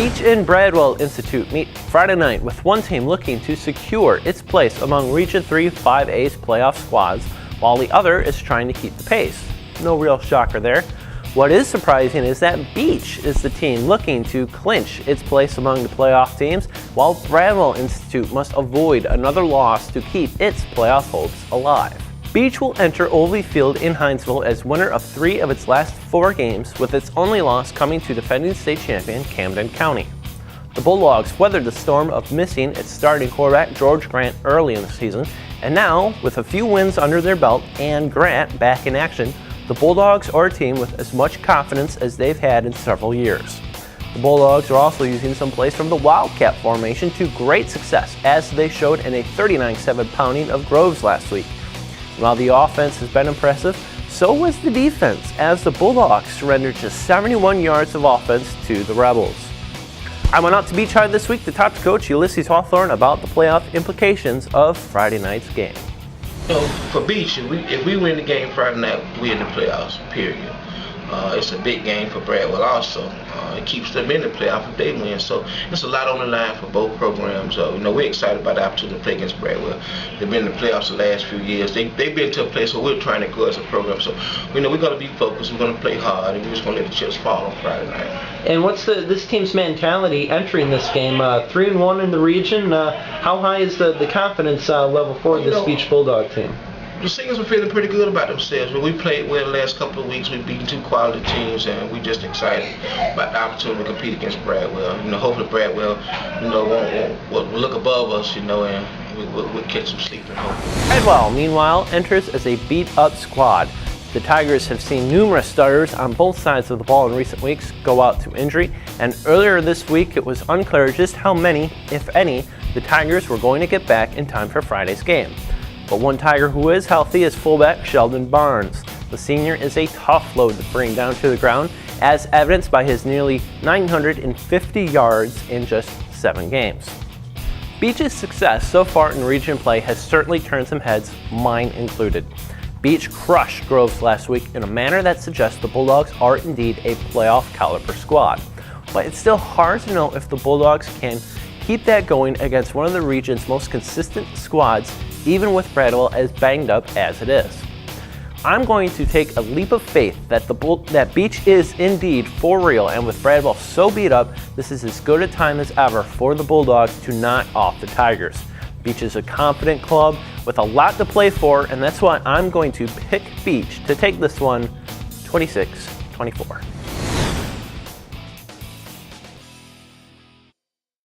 Beach and Bradwell Institute meet Friday night with one team looking to secure its place among Region 3 5A's playoff squads, while the other is trying to keep the pace. No real shocker there. What is surprising is that Beach is the team looking to clinch its place among the playoff teams, while Bradwell Institute must avoid another loss to keep its playoff hopes alive. Beach will enter Olvie Field in Hinesville as winner of 3 of its last 4 games, with its only loss coming to defending state champion Camden County. The Bulldogs weathered the storm of missing its starting quarterback George Grant early in the season, and now, with a few wins under their belt and Grant back in action, the Bulldogs are a team with as much confidence as they've had in several years. The Bulldogs are also using some plays from the Wildcat formation to great success, as they showed in a 39-7 pounding of Groves last week. While the offense has been impressive, so was the defense, as the Bulldogs surrendered just 71 yards of offense to the Rebels. I went out to Beach High this week to talk to Coach Ulysses Hawthorne about the playoff implications of Friday night's game. You know, for Beach, if we win the game Friday night, we're in the playoffs, period. It's a big game for Bradwell also. It keeps them in the playoff if they win. So it's a lot on the line for both programs. We're excited about the opportunity to play against Bradwell. They've been in the playoffs the last few years. They've been to a place where we're trying to go as a program. So we're going to be focused. We're going to play hard, and we're just going to let the chips fall on Friday night. And what's this team's mentality entering this game? 3-1 in the region. How high is the confidence level for this Beach Bulldog team? The seniors are feeling pretty good about themselves. But we played well the last couple of weeks. We've beaten 2 quality teams, and we're just excited about the opportunity to compete against Bradwell. Hopefully Bradwell, will look above us, and we'll catch some sleep and hope. Bradwell, meanwhile, enters as a beat-up squad. The Tigers have seen numerous starters on both sides of the ball in recent weeks go out to injury, and earlier this week it was unclear just how many, if any, the Tigers were going to get back in time for Friday's game. But one Tiger who is healthy is fullback Sheldon Barnes. The senior is a tough load to bring down to the ground, as evidenced by his nearly 950 yards in just 7 games. Beach's success so far in region play has certainly turned some heads, mine included. Beach crushed Groves last week in a manner that suggests the Bulldogs are indeed a playoff caliber squad. But it's still hard to know if the Bulldogs can keep that going against one of the region's most consistent squads, even with Bradwell as banged up as it is. I'm going to take a leap of faith that that Beach is indeed for real, and with Bradwell so beat up, this is as good a time as ever for the Bulldogs to knock off the Tigers. Beach is a confident club with a lot to play for, and that's why I'm going to pick Beach to take this one 26-24.